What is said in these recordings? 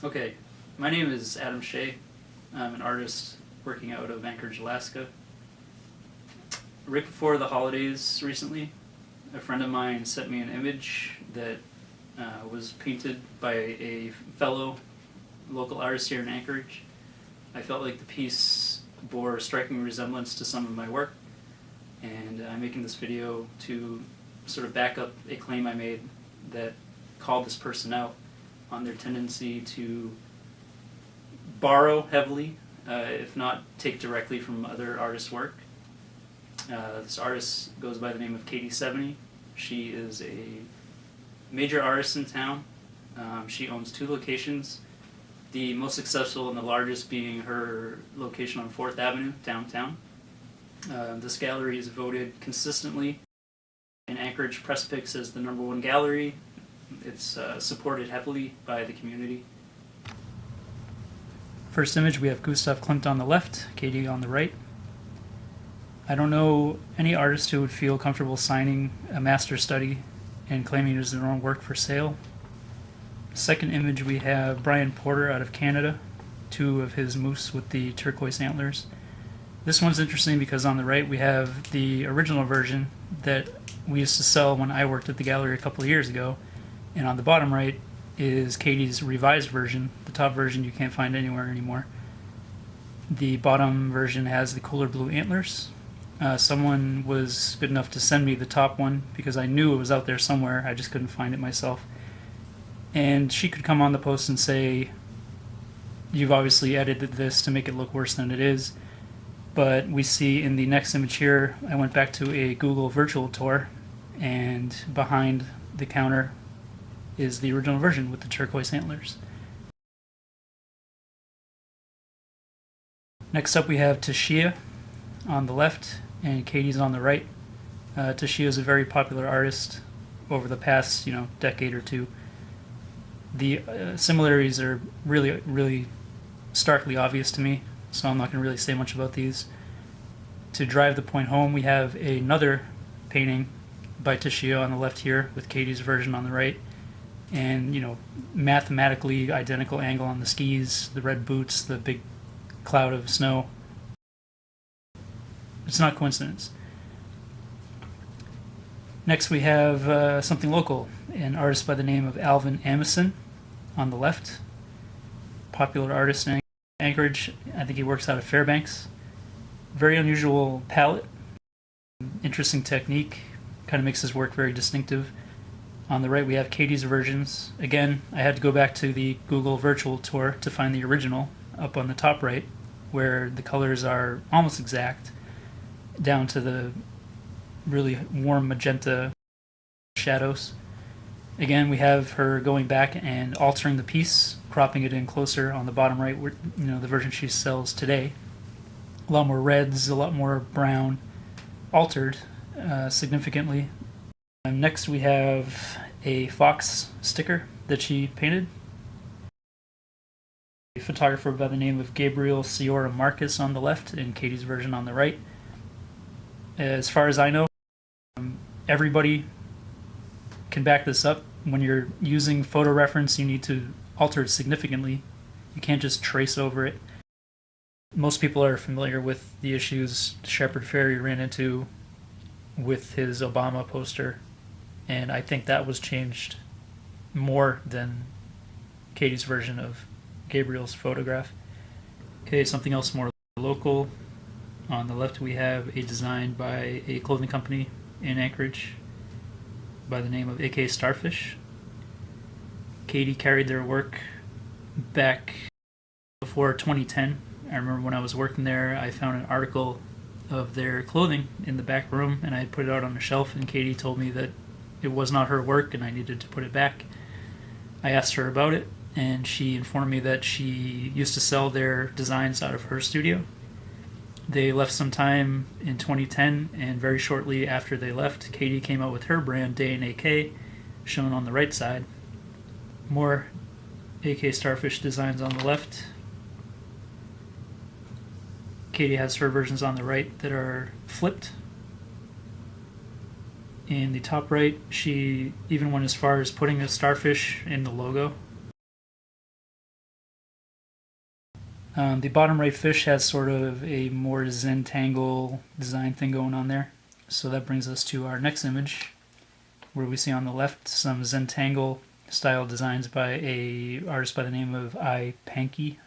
Okay, my name is Adam Shea. I'm an artist working out of Anchorage, Alaska. Right before the holidays recently, a friend of mine sent me an image that was painted by a fellow local artist here in Anchorage. I felt like the piece bore a striking resemblance to some of my work, and I'm making this video to sort of back up a claim I made that called this person out on their tendency to borrow heavily, if not take directly from other artists' work. This artist goes by the name of Katie Sevigny. She is a major artist in town. She owns 2 locations, the most successful and the largest being her location on 4th Avenue, downtown. This gallery is voted consistently in Anchorage Press Picks as the #1 gallery. It's supported heavily by the community. First image, we have Gustav Klimt on the left, Katie on the right. I don't know any artist who would feel comfortable signing a master study and claiming it as their own work for sale. Second image, we have Brian Porter out of Canada, 2 of his moose with the turquoise antlers. This one's interesting because on the right we have the original version that we used to sell when I worked at the gallery a couple of years ago, and on the bottom right is Katie's revised version. The top version you can't find anywhere anymore. The bottom version has the cooler blue antlers. Someone was good enough to send me the top one because I knew it was out there somewhere. I just couldn't find it myself. And she could come on the post and say, "You've obviously edited this to make it look worse than it is." But we see in the next image here, I went back to a Google virtual tour, and behind the counter is the original version with the turquoise antlers. Next up we have Tashia on the left and Katie's on the right. Tashia is a very popular artist over the past decade or two. The similarities are really starkly obvious to me, so I'm not going to really say much about these. To drive the point home, we have another painting by Tashia on the left here with Katie's version on the right, and mathematically identical angle on the skis, the red boots, the big cloud of snow. It's not coincidence. Next we have something local, an artist by the name of Alvin Amison on the left, popular artist in Anchorage. I think he works out of Fairbanks. Very unusual palette, interesting technique, kind of makes his work very distinctive. On the right we have Katie's versions. Again, I had to go back to the Google virtual tour to find the original up on the top right, where the colors are almost exact, down to the really warm magenta shadows. Again, we have her going back and altering the piece, cropping it in closer on the bottom right, where, the version she sells today. A lot more reds, a lot more brown, altered significantly. And next we have a fox sticker that she painted. A photographer by the name of Gabriel Ciora Marcus on the left and Katie's version on the right. As far as I know, everybody can back this up. When you're using photo reference, you need to alter it significantly. You can't just trace over it. Most people are familiar with the issues Shepard Fairey ran into with his Obama poster, and I think that was changed more than Katie's version of Gabriel's photograph. Okay, something else more local. On the left we have a design by a clothing company in Anchorage by the name of AK Starfish. Katie carried their work back before 2010. I remember when I was working there, I found an article of their clothing in the back room, and I had put it out on a shelf, and Katie told me that it was not her work and I needed to put it back. I asked her about it, and she informed me that she used to sell their designs out of her studio. They left sometime in 2010, and very shortly after they left, Katie came out with her brand, Day and AK, shown on the right side. More AK Starfish designs on the left. Katie has her versions on the right that are flipped. In the top right, she even went as far as putting a starfish in the logo. The bottom right fish has sort of a more Zentangle design thing going on there. So that brings us to our next image, where we see on the left some Zentangle style designs by a artist by the name of I Panky.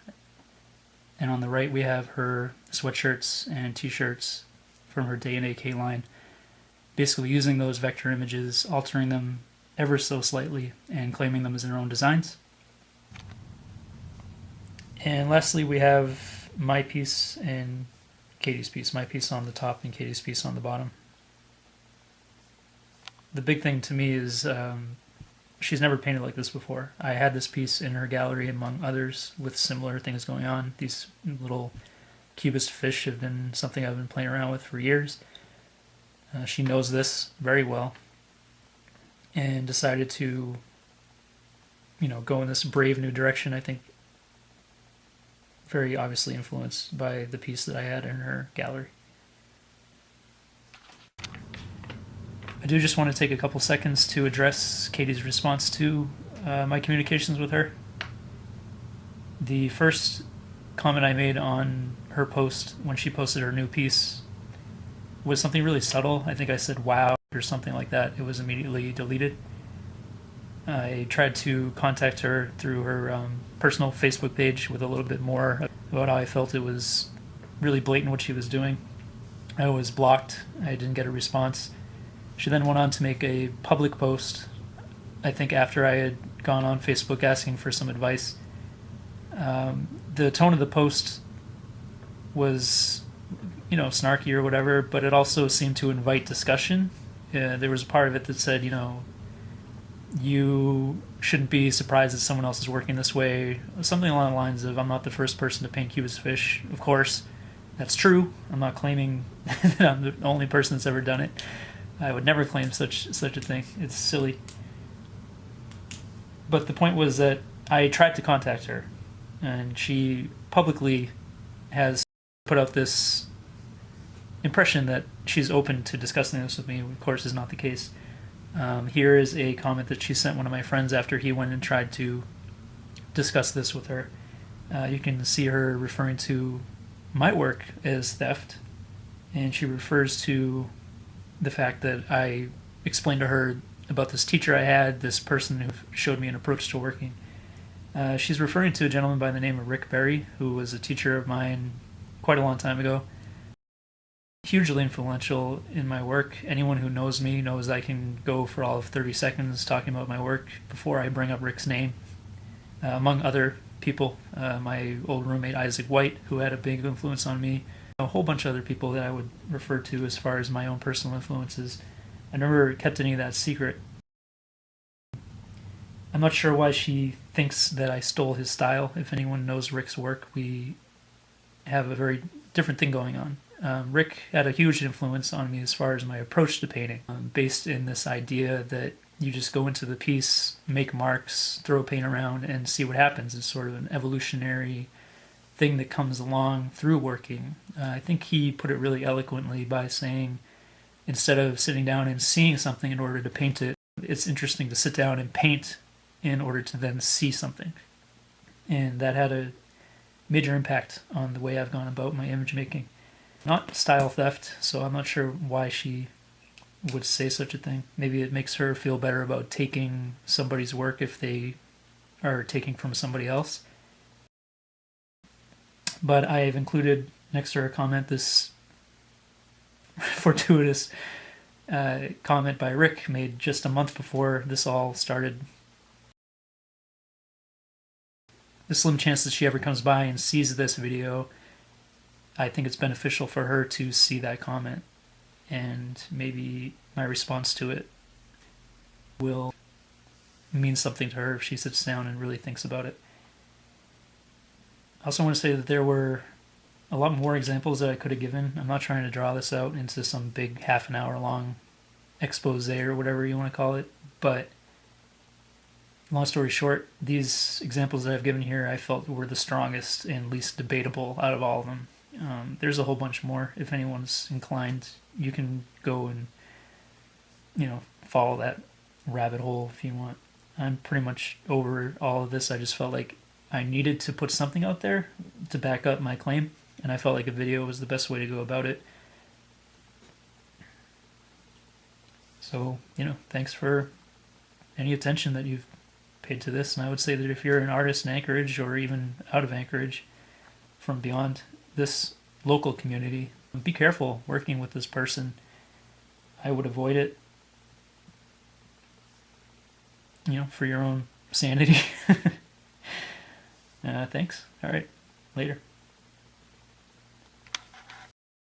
And on the right we have her sweatshirts and t-shirts from her Day and AK line, basically using those vector images, altering them ever so slightly, and claiming them as their own designs. And lastly, we have my piece and Katie's piece. My piece on the top and Katie's piece on the bottom. The big thing to me is she's never painted like this before. I had this piece in her gallery among others with similar things going on. These little cubist fish have been something I've been playing around with for years. She knows this very well and decided to, go in this brave new direction. I think very obviously influenced by the piece that I had in her gallery. I do just want to take a couple seconds to address Katie's response to my communications with her. The first comment I made on her post when she posted her new piece was something really subtle. I think I said wow or something like that. It was immediately deleted. I tried to contact her through her personal Facebook page with a little bit more about how I felt it was really blatant what she was doing. I was blocked. I didn't get a response. She then went on to make a public post, I think after I had gone on Facebook asking for some advice. The tone of the post was, snarky or whatever, but it also seemed to invite discussion. There was a part of it that said, you shouldn't be surprised that someone else is working this way. Something along the lines of, I'm not the first person to paint cubist fish. Of course, that's true. I'm not claiming that I'm the only person that's ever done it. I would never claim such a thing. It's silly. But the point was that I tried to contact her, and she publicly has put out this impression that she's open to discussing this with me. Of course, is not the case. Here is a comment that she sent one of my friends after he went and tried to discuss this with her. You can see her referring to my work as theft, and she refers to the fact that I explained to her about this teacher I had, this person who showed me an approach to working. She's referring to a gentleman by the name of Rick Berry, who was a teacher of mine quite a long time ago. Hugely influential in my work. Anyone who knows me knows I can go for all of 30 seconds talking about my work before I bring up Rick's name. Among other people, my old roommate Isaac White, who had a big influence on me, a whole bunch of other people that I would refer to as far as my own personal influences. I never kept any of that secret. I'm not sure why she thinks that I stole his style. If anyone knows Rick's work, we have a very different thing going on. Rick had a huge influence on me as far as my approach to painting, based in this idea that you just go into the piece, make marks, throw paint around, and see what happens. It's sort of an evolutionary thing that comes along through working. I think he put it really eloquently by saying, instead of sitting down and seeing something in order to paint it, it's interesting to sit down and paint in order to then see something. And that had a major impact on the way I've gone about my image making. Not style theft, so I'm not sure why she would say such a thing. Maybe it makes her feel better about taking somebody's work if they are taking from somebody else. But I have included next to her comment this fortuitous comment by Rick made just a month before this all started. The slim chance that she ever comes by and sees this video, I think it's beneficial for her to see that comment, and maybe my response to it will mean something to her if she sits down and really thinks about it. I also want to say that there were a lot more examples that I could have given. I'm not trying to draw this out into some big half an hour long expose or whatever you want to call it, but long story short, these examples that I've given here I felt were the strongest and least debatable out of all of them. There's a whole bunch more. If anyone's inclined, you can go and follow that rabbit hole if you want. I'm pretty much over all of this. I just felt like I needed to put something out there to back up my claim, and I felt like a video was the best way to go about it. So, thanks for any attention that you've paid to this. And I would say that if you're an artist in Anchorage or even out of Anchorage from beyond this local community, be careful working with this person. I would avoid it, for your own sanity. Thanks. All right. Later.